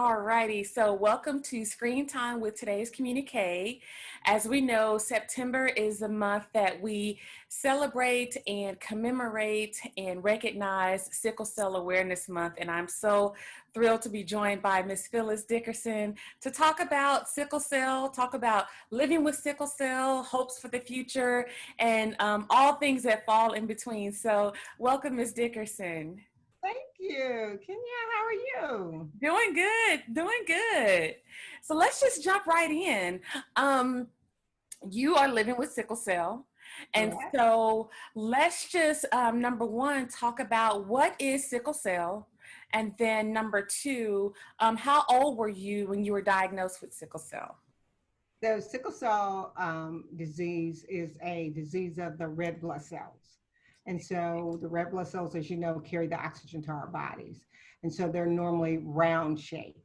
Alrighty, so welcome to Screen Time with today's Communiqué. As we know, September is the month that we celebrate and commemorate and recognize Sickle Cell Awareness Month, and I'm so thrilled to be joined by Miss Phyllis Dickerson to talk about sickle cell, talk about living with sickle cell, hopes for the future, and all things that fall in between. So welcome, Miss Dickerson. Thank you. Kenya, how are you? Doing good, doing good. So let's just jump right in. You are living with sickle cell. And Correct. so let's just, number one, talk about what is sickle cell. And then number two, how old were you when you were diagnosed with sickle cell? So sickle cell disease is a disease of the red blood cells. And so the red blood cells, as you know, carry the oxygen to our bodies. And so they're normally round shaped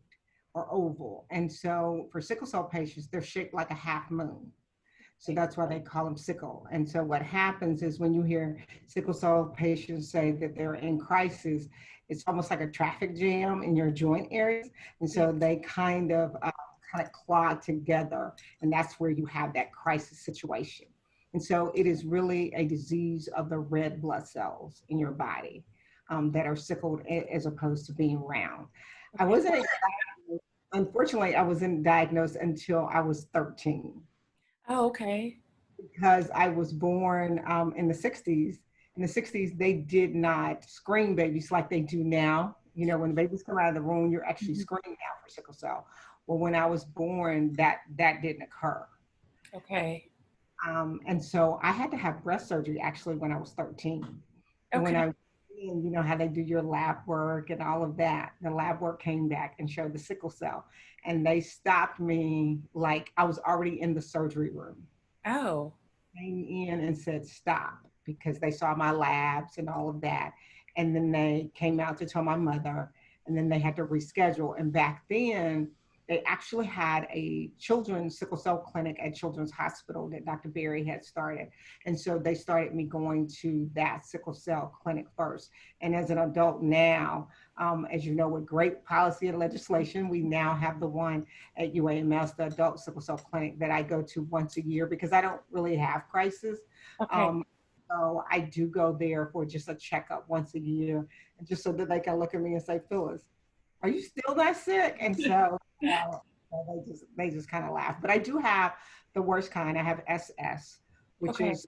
or oval. And so for sickle cell patients, they're shaped like a half moon. So that's why they call them sickle. And so what happens is when you hear sickle cell patients say that they're in crisis, it's almost like a traffic jam in your joint areas. And so they kind of clog together. And that's where you have that crisis situation. And so it is really a disease of the red blood cells in your body that are sickled as opposed to being round. I wasn't, unfortunately, I wasn't diagnosed until I was 13. Oh, okay. Because I was born in the 60s. In the 60s, they did not screen babies like they do now. You know, when the babies come out of the womb, you're actually screened now for sickle cell. Well, when I was born, that didn't occur. Okay. And so I had to have breast surgery actually when I was 13. And when I, you know, how they do your lab work and all of that, the lab work came back and showed the sickle cell. And they stopped me like I was already in the surgery room. Oh. Came in and said stop because they saw my labs and all of that. And then they came out to tell my mother, and then they had to reschedule. And back then, they actually had a children's sickle cell clinic at Children's Hospital that Dr. Berry had started. And so they started me going to that sickle cell clinic first. And as an adult now, as you know, with great policy and legislation, we now have the one at UAMS, the adult sickle cell clinic that I go to once a year because I don't really have crisis. Okay. So I do go there for just a checkup once a year, and just so that they can look at me and say, Phyllis, are you still that sick? And so they just kind of laugh. But I do have the worst kind. I have SS, which Okay. is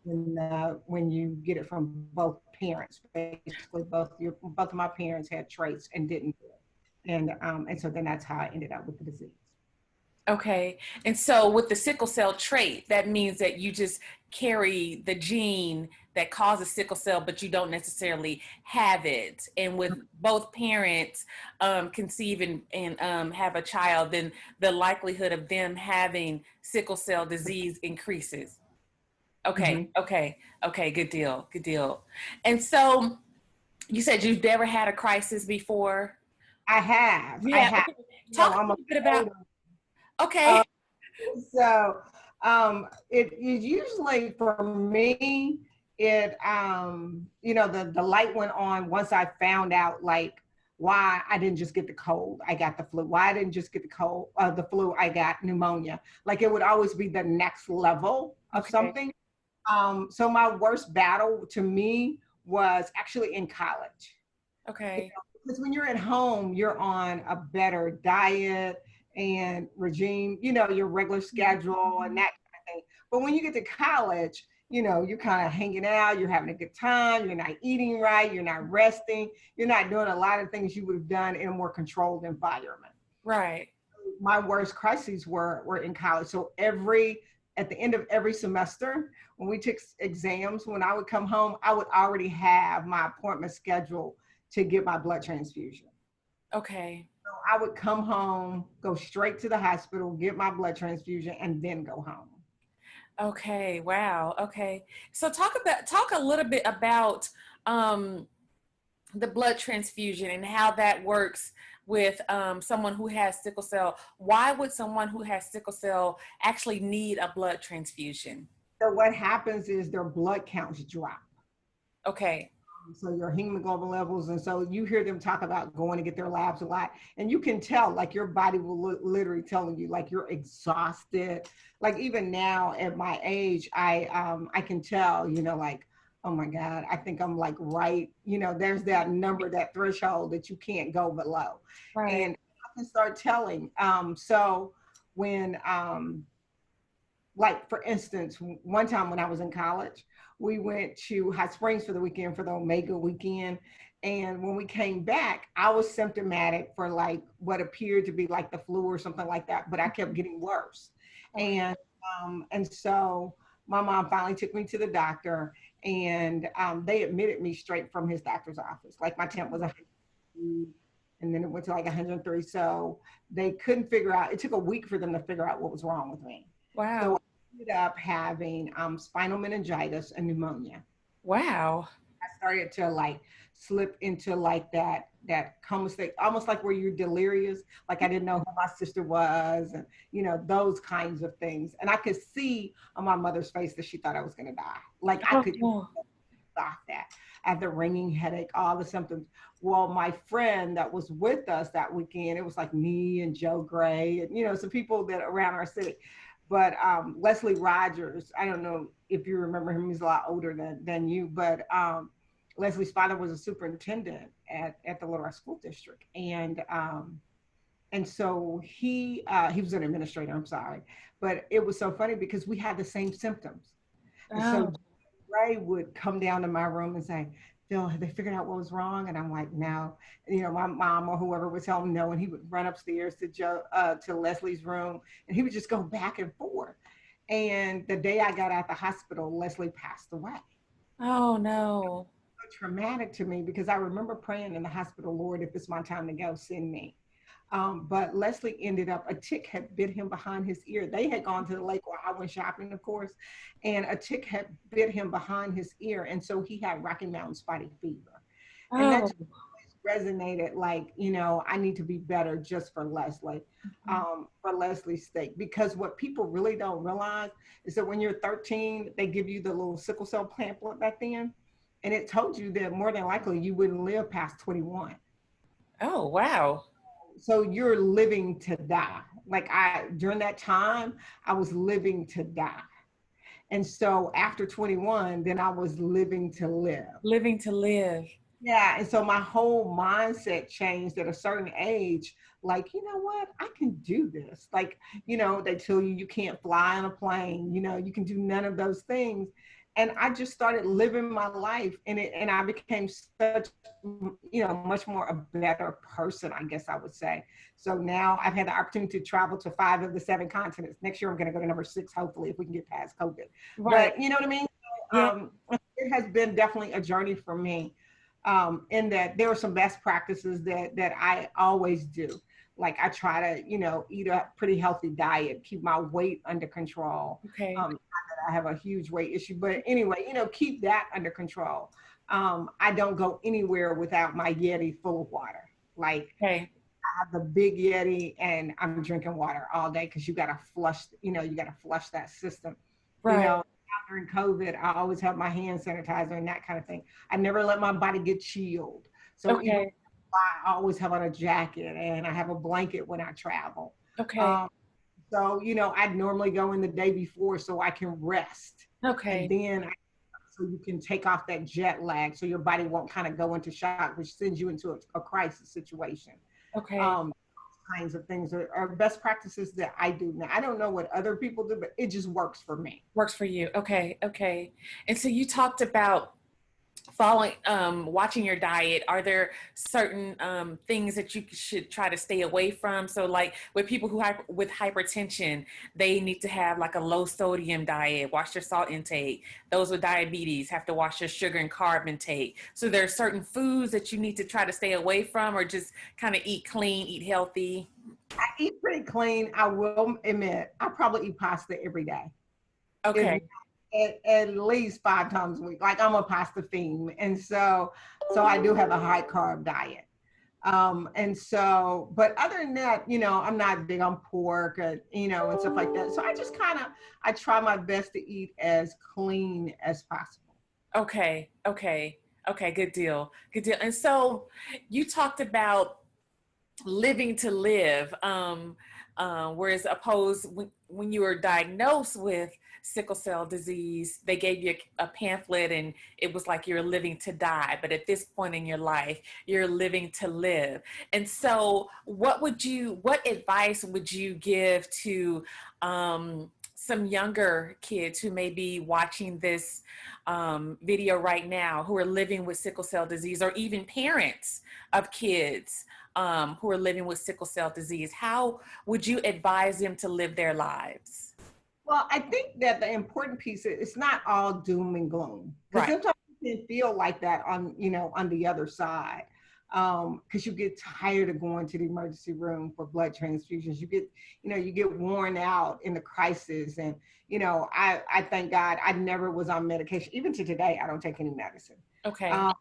when you get it from both parents. Basically, both of my parents had traits and didn't do it. And so then that's how I ended up with the disease. Okay. And so with the sickle cell trait, that means that you just carry the gene that causes sickle cell, but you don't necessarily have it. And with both parents conceive and have a child, then the likelihood of them having sickle cell disease increases. Okay. Mm-hmm. Okay. Okay. Good deal. Good deal. And so you said you've never had a crisis before? I have. Yeah. Okay. You know, Talk a I'm a little bit about, uh, okay. so it usually for me, you know, the light went on once I found out like why I didn't just get the cold, I got the flu. Why I didn't just get the flu, I got pneumonia. Like it would always be the next level of Okay. something. So my worst battle to me was actually in college. You Okay. know, because when you're at home, you're on a better diet and regime, you know, your regular schedule and that kind of thing. But when you get to college, you know, you're kind of hanging out, you're having a good time, you're not eating right, you're not resting, you're not doing a lot of things you would have done in a more controlled environment. Right. My worst crises were in college. So at the end of every semester, when we took exams, when I would come home, I would already have my appointment scheduled to get my blood transfusion. Okay. So I would come home, go straight to the hospital, get my blood transfusion, and then go home. Okay. Wow. Okay. So talk a little bit about um, the blood transfusion and how that works with someone who has sickle cell. Why would someone who has sickle cell actually need a blood transfusion? So what happens is their blood counts drop. Okay. So your hemoglobin levels, and so you hear them talk about going to get their labs a lot, and you can tell like your body will literally telling you like you're exhausted. Like even now at my age, I can tell, like, oh my God, I think I'm like right, there's that number, that threshold that you can't go below. Right. And I can start telling. So when like for instance, one time when I was in college, we went to Hot Springs for the weekend for the Omega weekend. And when we came back, I was symptomatic for like what appeared to be like the flu or something like that, but I kept getting worse. Okay. And so my mom finally took me to the doctor, and they admitted me straight from his doctor's office. Like my temp was 100, and then it went to like 103. So they couldn't figure out, it took a week for them to figure out what was wrong with me. So Wow. I ended up having spinal meningitis and pneumonia. Wow. I started to like slip into like that coma state, almost like where you're delirious. Like I didn't know who my sister was, and those kinds of things. And I could see on my mother's face that she thought I was going to die. Like I Oh, could no. stop that. I had the ringing headache, all the symptoms. Well, my friend that was with us that weekend, it was like me and Joe Gray, and some people that around our city. But Leslie Rogers, I don't know if you remember him, he's a lot older than you, but Leslie's father was a superintendent at the Little Rock School District. And so he was an administrator, I'm sorry. But it was so funny because we had the same symptoms. And Oh, so Ray would come down to my room and say, Phil, have they figured out what was wrong? And I'm like, no. And, my mom or whoever would tell him no. And he would run upstairs to Leslie's room, and he would just go back and forth. And the day I got out the hospital, Leslie passed away. oh no. So traumatic to me because I remember praying in the hospital, Lord, if it's my time to go, send me. But Leslie ended up, a tick had bit him behind his ear. They had gone to the lake where I went shopping, of course, and a tick had bit him behind his ear. And so he had Rocky Mountain spotted fever. And that Oh. just resonated like, I need to be better just for Leslie's sake. Because what people really don't realize is that when you're 13, they give you the little sickle cell pamphlet back then. And it told you that more than likely you wouldn't live past 21. Oh, wow. So you're living to die. Like during that time, I was living to die. And so after 21, then I was living to live. Living to live. Yeah. And so my whole mindset changed at a certain age. Like, you know what? I can do this. Like, they tell you can't fly on a plane, you can do none of those things. And I just started living my life in it. And I became such, much more a better person, I guess I would say. So now I've had the opportunity to travel to 5 of the 7 continents. Next year, I'm going to go to number 6, hopefully, if we can get past COVID. Right. But you know what I mean? Yeah. It has been definitely a journey for me, in that there are some best practices that I always do. Like I try to, eat a pretty healthy diet, keep my weight under control. Okay. I have a huge weight issue, but anyway, keep that under control. I don't go anywhere without my Yeti full of water. Like Okay. I have the big Yeti and I'm drinking water all day because you got to flush, you got to flush that system. Right. During COVID, I always have my hand sanitizer and that kind of thing. I never let my body get chilled. So even Okay. I always have on a jacket and I have a blanket when I travel. Okay. Um, so, I'd normally go in the day before so I can rest. And Okay. then so you can take off that jet lag so your body won't kind of go into shock, which sends you into a crisis situation. Okay. Um, kinds of things are best practices that I do. Now, I don't know what other people do, but it just works for me. Works for you. Okay. Okay. And so you talked about following, watching your diet. Are there certain things that you should try to stay away from? So like with people with hypertension, they need to have like a low sodium diet, watch their salt intake. Those with diabetes have to watch their sugar and carb intake. So there are certain foods that you need to try to stay away from, or just kind of eat clean, eat healthy. I eat pretty clean. I will admit, I probably eat pasta every day. If Okay. at least 5 times a week. Like I'm a pasta fiend. And so I do have a high carb diet. And so, but other than that, I'm not big on pork, and stuff like that. So I just I try my best to eat as clean as possible. Okay. Okay. Okay, good deal. Good deal. And so you talked about living to live, whereas opposed when you were diagnosed with sickle cell disease, they gave you a pamphlet and it was like you're living to die. But at this point in your life, you're living to live. And so what advice would you give to some younger kids who may be watching this video right now who are living with sickle cell disease, or even parents of kids who are living with sickle cell disease? How would you advise them to live their lives? Well, I think that the important piece is it's not all doom and gloom, because Right. sometimes you can feel like that on, on the other side, because you get tired of going to the emergency room for blood transfusions. You get worn out in the crisis. And, I thank God I never was on medication. Even to today, I don't take any medicine. Okay. Um,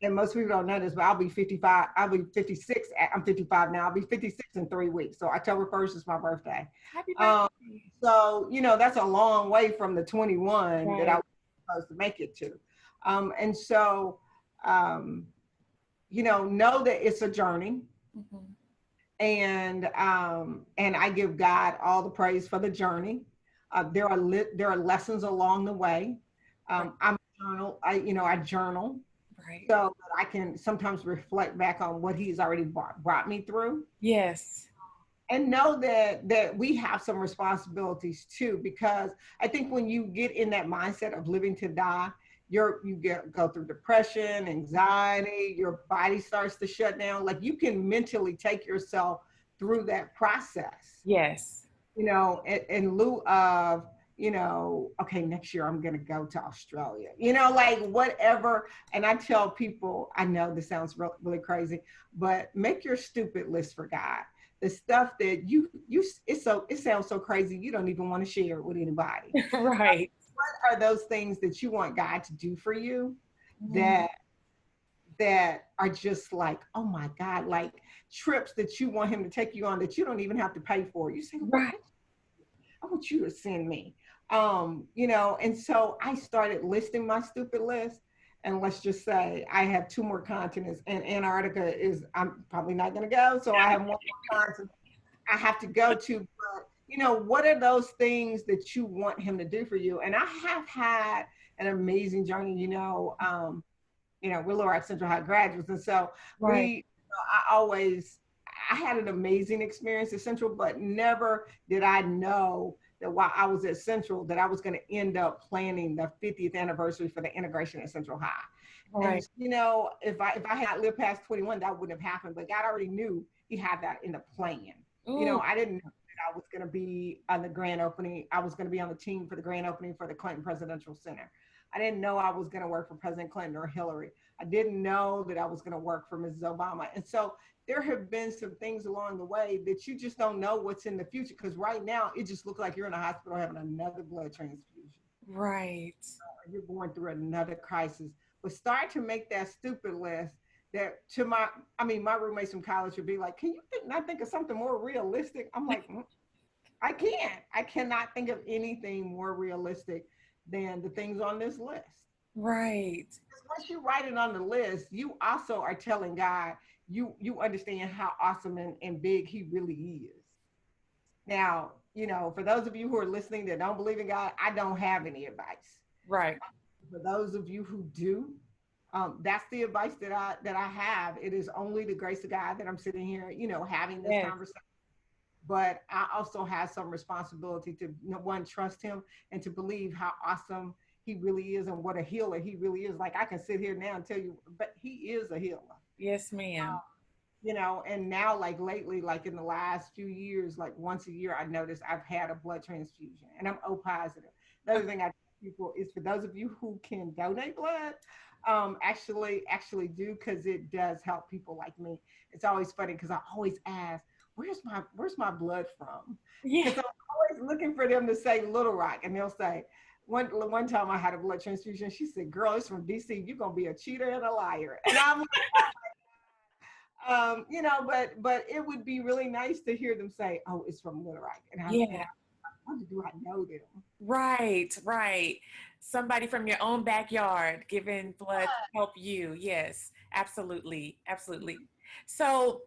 and most people don't know this, but I'll be 55. I'll be 56. I'm 55 now. I'll be 56 in 3 weeks. So October 1st is my birthday. Happy Um, birthday. so, that's a long way from the 21 that I Right. was supposed to make it to. And so, know that it's a journey. Mhm. And I give God all the praise for the journey. There are lessons along the way. Right. I'm a journal. I journal Right. so that I can sometimes reflect back on what He's already brought me through, Yes. and know that we have some responsibilities too. Because I think when you get in that mindset of living to die, go through depression, anxiety, your body starts to shut down. Like, you can mentally take yourself through that process, Yes. in lieu of, okay, next year I'm going to go to Australia, like whatever. And I tell people, I know this sounds really crazy, but make your stupid list for God. The stuff that it sounds so crazy, you don't even want to share it with anybody. Right. What are those things that you want God to do for you Mhm. that are just like, oh my God, like trips that you want Him to take you on that you don't even have to pay for? You say, Lord, Right. I want you to send me. And so I started listing my stupid list. And let's just say I have 2 more continents, and Antarctica I'm probably not going to go. So I have 1 more continent I have to go to. But, what are those things that you want Him to do for you? And I have had an amazing journey. We're Lower Rock Central High graduates. And so Right. I had an amazing experience at Central, but never did I know that while I was at Central, that I was going to end up planning the 50th anniversary for the integration at Central High. And, Right. if I had not lived past 21, that wouldn't have happened. But God already knew He had that in the plan. Ooh. I didn't know that I was going to be on the grand opening. I was going to be on the team for the grand opening for the Clinton Presidential Center. I didn't know I was going to work for President Clinton or Hillary. I didn't know that I was going to work for Mrs. Obama. And so there have been some things along the way that you just don't know what's in the future. Because right now, it just looks like you're in a hospital having another blood transfusion. Right. Or you're going through another crisis. But start to make that stupid list that my roommates from college would be like, can you not think of something more realistic? I'm like, I can't. I cannot think of anything more realistic than the things on this list. Right. Once you write it on the list, you also are telling God you understand how awesome and big He really is. Now, for those of you who are listening that don't believe in God, I don't have any advice. Right. For those of you who do, that's the advice that I have. It is only the grace of God that I'm sitting here, having this Yes. conversation. But I also have some responsibility to, one, trust Him, and to believe how awesome He really is and what a healer He really is. Like, I can sit here now and tell you, but He is a healer. Yes, ma'am. And now, like lately, like in the last few years, like once a year, I noticed I've had a blood transfusion, and I'm O positive. The other thing I tell people is, for those of you who can donate blood, actually do, because it does help people like me. It's always funny because I always ask, where's my blood from? Yeah. Because I'm always looking for them to say Little Rock, and they'll say, one time I had a blood transfusion. She said, "Girl, it's from DC. You're gonna be a cheater and a liar." And I'm like, but it would be really nice to hear them say, "Oh, it's from Little Rock," and Yeah. how do I know them? Right, right. Somebody from your own backyard giving blood to help you. Yes, absolutely, absolutely. So,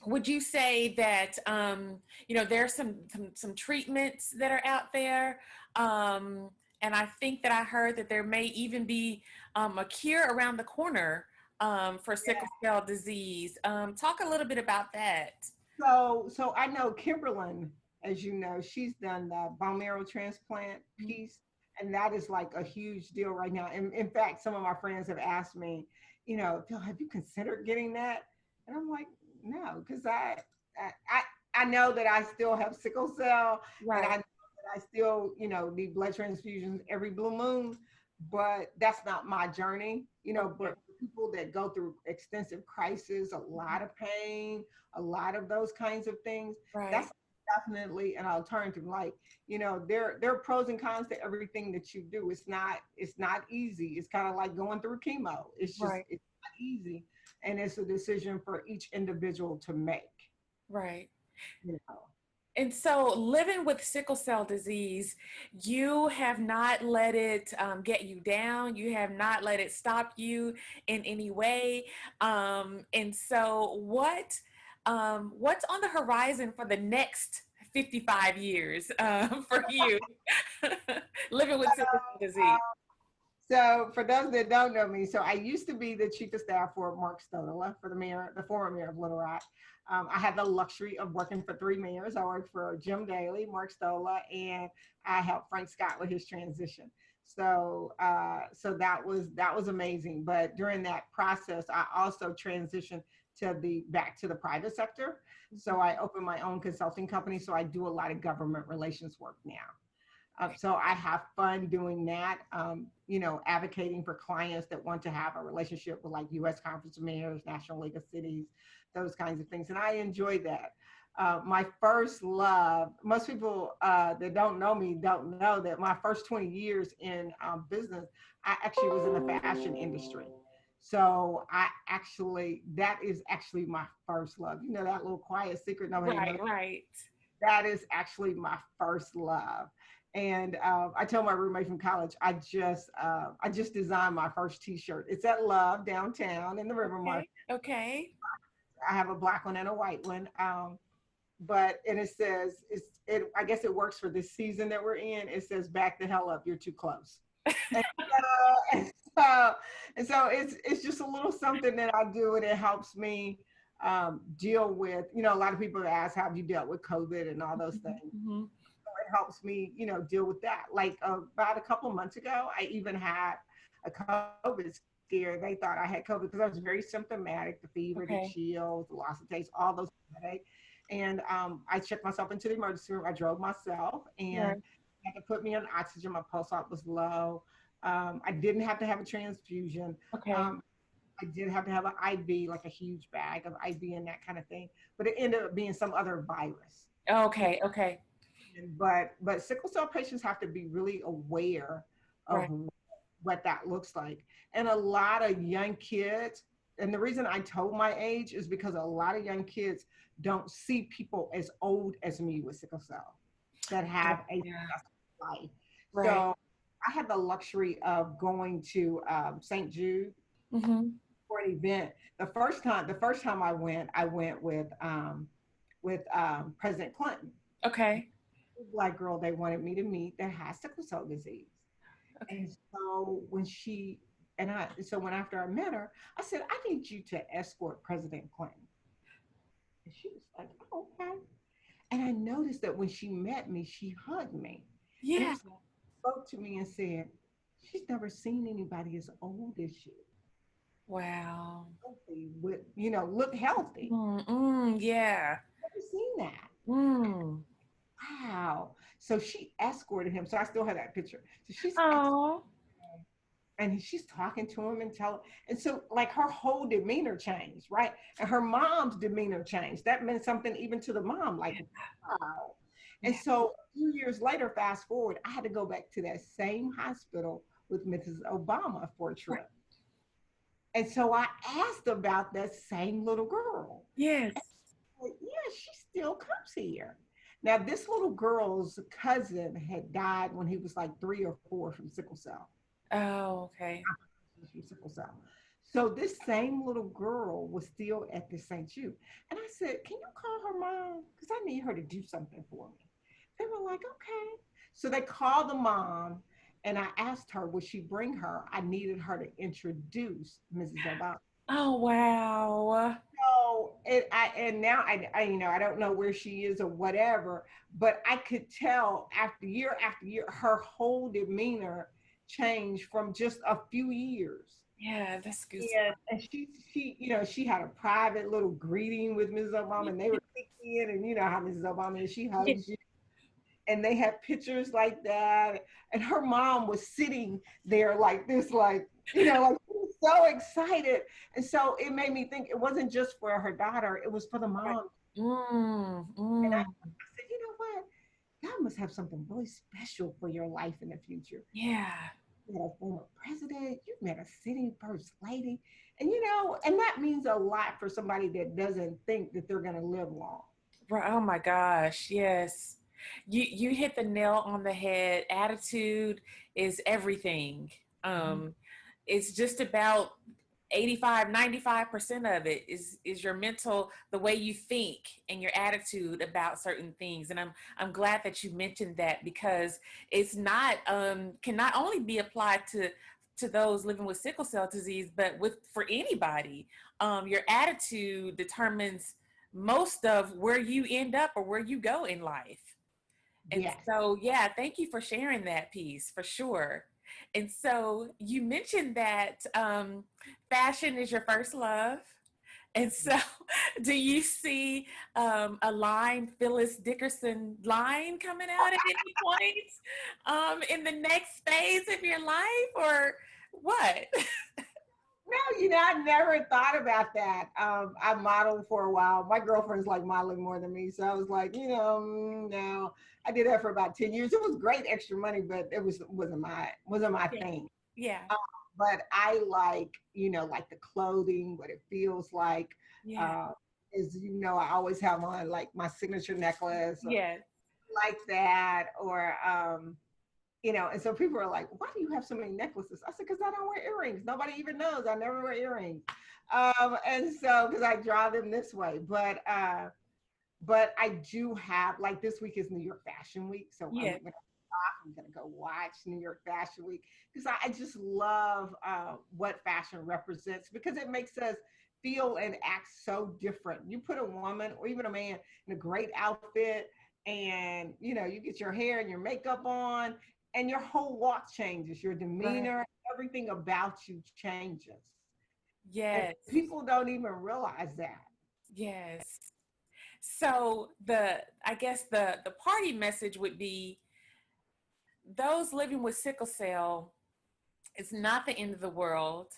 would you say that there's some treatments that are out there, and I think that I heard that there may even be a cure around the corner for sickle cell disease. Talk a little bit about that. So I know Kimberlyn, as you know, she's done the bone marrow transplant piece, and that is like a huge deal right now. And in fact, some of my friends have asked me, Phil, have you considered getting that? And I'm like, no, because I know that I still have sickle cell, and I Right, know that I still, need blood transfusions every blue moon, but that's not my journey, okay, but people that go through extensive crisis, a lot of pain, a lot of those kinds of things, right, that's definitely an alternative. Like, there are pros and cons to everything that you do. It's not easy. It's kind of like going through chemo. right, It's not easy, and it's a decision for each individual to make. right. You know. And so, living with sickle cell disease, you have not let it get you down. You have not let it stop you in any way. And so, what's on the horizon for the next 55 years for you living with sickle cell disease? So for those that don't know me, so I used to be the chief of staff for Mark Stodola, for the former mayor of Little Rock. I had the luxury of working for three mayors. I worked for Jim Daly, Mark Stodola, and I helped Frank Scott with his transition. So that was amazing. But during that process, I also transitioned back to the private sector. So I opened my own consulting company. So I do a lot of government relations work now. So I have fun doing that, advocating for clients that want to have a relationship with like U.S. Conference of Mayors, National League of Cities, those kinds of things. And I enjoy that. My first love, most people that don't know me don't know that my first 20 years in business, I actually was in the fashion industry. So that is actually my first love. You know, that little quiet secret nobody knows. Right, right. That is actually my first love. And I told my roommate from college, I just designed my first T-shirt. It's at Love downtown in the River Market. Okay, okay. I have a black one and a white one, but and it says I guess it works for this season that we're in. It says "Back the hell up, you're too close." And so it's just a little something that I do, and it helps me deal with. A lot of people ask, "How have you dealt with COVID and all those things?" Hmm. It helps me, deal with that. Like about a couple of months ago, I even had a COVID scare. They thought I had COVID because I was very symptomatic, the fever, the Okay, chills, the loss of taste, all those headaches. And I checked myself into the emergency room. I drove myself and right. had to put me on oxygen. My pulse out was low. I didn't have to have a transfusion. Okay. Um, I did have to have an IV, like a huge bag of IV and that kind of thing. But it ended up being some other virus. Okay, okay. But sickle cell patients have to be really aware of Right. what that looks like. And a lot of young kids, and the reason I told my age is because a lot of young kids don't see people as old as me with sickle cell that have a Yeah. successful life. Right. So I had the luxury of going to St. Jude Hmm. for an event. The first time I went with President Clinton, Okay. black girl they wanted me to meet that has sickle cell disease. And Okay. so when after I met her, I said, I need you to escort President Clinton. And she was like, oh, okay. And I noticed that when she met me, she hugged me. And it Yeah. was like, spoke to me and said, she's never seen anybody as old as you. Wow. Healthy, look healthy. Mm, yeah. Never seen that. Mm. Wow. So she escorted him. So I still have that picture. So Oh. and she's talking to him and so like her whole demeanor changed, right? And her mom's demeanor changed. That meant something even to the mom, like, wow. And Yeah. so a few years later, fast forward, I had to go back to that same hospital with Mrs. Obama for a Right. trip. And so I asked about that same little girl. Yes. And yeah, she still comes here. Now, this little girl's cousin had died when he was like 3 or 4 from sickle cell. Oh, okay. From sickle cell. So this same little girl was still at the St. Jude. And I said, can you call her mom? Because I need her to do something for me. They were like, okay. So they called the mom and I asked her, would she bring her? I needed her to introduce Mrs. Obama. Oh, wow. So and now I don't know where she is or whatever, but I could tell after year, her whole demeanor changed from just a few years. Yeah, that's good. And she had a private little greeting with Mrs. Obama, and they were kicking, and you know how Mrs. Obama is, she Yeah. hugs you, and they had pictures like that, and her mom was sitting there like this, like like she was so excited, and so it made me think it wasn't just for her daughter, it was for the Right. mom. Mm, And I mm, said, you know what? God must have something really special for your life in the future. yeah. You met a former president, you met a sitting first lady, and and that means a lot for somebody that doesn't think that they're going to live long. Right. Oh my gosh. Yes. You hit the nail on the head. Attitude is everything. Um, it's just about 85, 95% of it is your mental, the way you think and your attitude about certain things. And I'm glad that you mentioned that, because it's not can not only be applied to those living with sickle cell disease, but for anybody. Your attitude determines most of where you end up or where you go in life. And Yes. so, yeah, thank you for sharing that piece for sure. And so you mentioned that fashion is your first love. And so do you see a Phyllis Dickerson line coming out at any point in the next phase of your life, or what? No, I never thought about that. I modeled for a while. My girlfriend's like modeling more than me, so I was like, no. I did that for about 10 years. It was great extra money, but it wasn't my Yeah. thing. Yeah. But I like the clothing, what it feels like. Yeah. Uh, I always have on like my signature necklace or Yes. like that, or and so people are like, why do you have so many necklaces? I said, because I don't wear earrings. Nobody even knows I never wear earrings. And so, because I draw them this way. But I do have, like, this week is New York Fashion Week. So Yeah. I'm going to go watch New York Fashion Week because I just love what fashion represents, because it makes us feel and act so different. You put a woman or even a man in a great outfit, and you get your hair and your makeup on, and your whole walk changes, your Right. demeanor, everything about you changes. And Yes. people don't even realize that. Yes. So I guess the party message would be, those living with sickle cell, it's not the end of the world.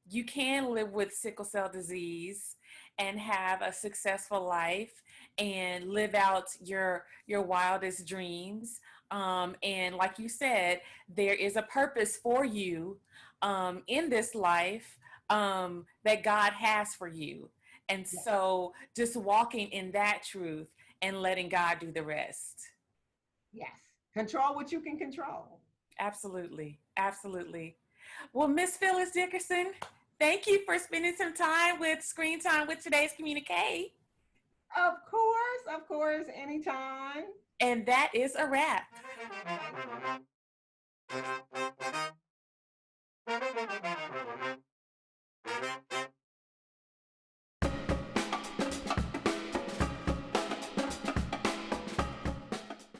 You can live with sickle cell disease and have a successful life and live out your wildest dreams. And like you said, there is a purpose for you in this life that God has for you. And Yes. so just walking in that truth and letting God do the rest. Yes. Control what you can control. Absolutely. Absolutely. Well, Miss Phyllis Dickerson, thank you for spending some time with Screen Time with today's Communiqué. Of course, anytime. And that is a wrap.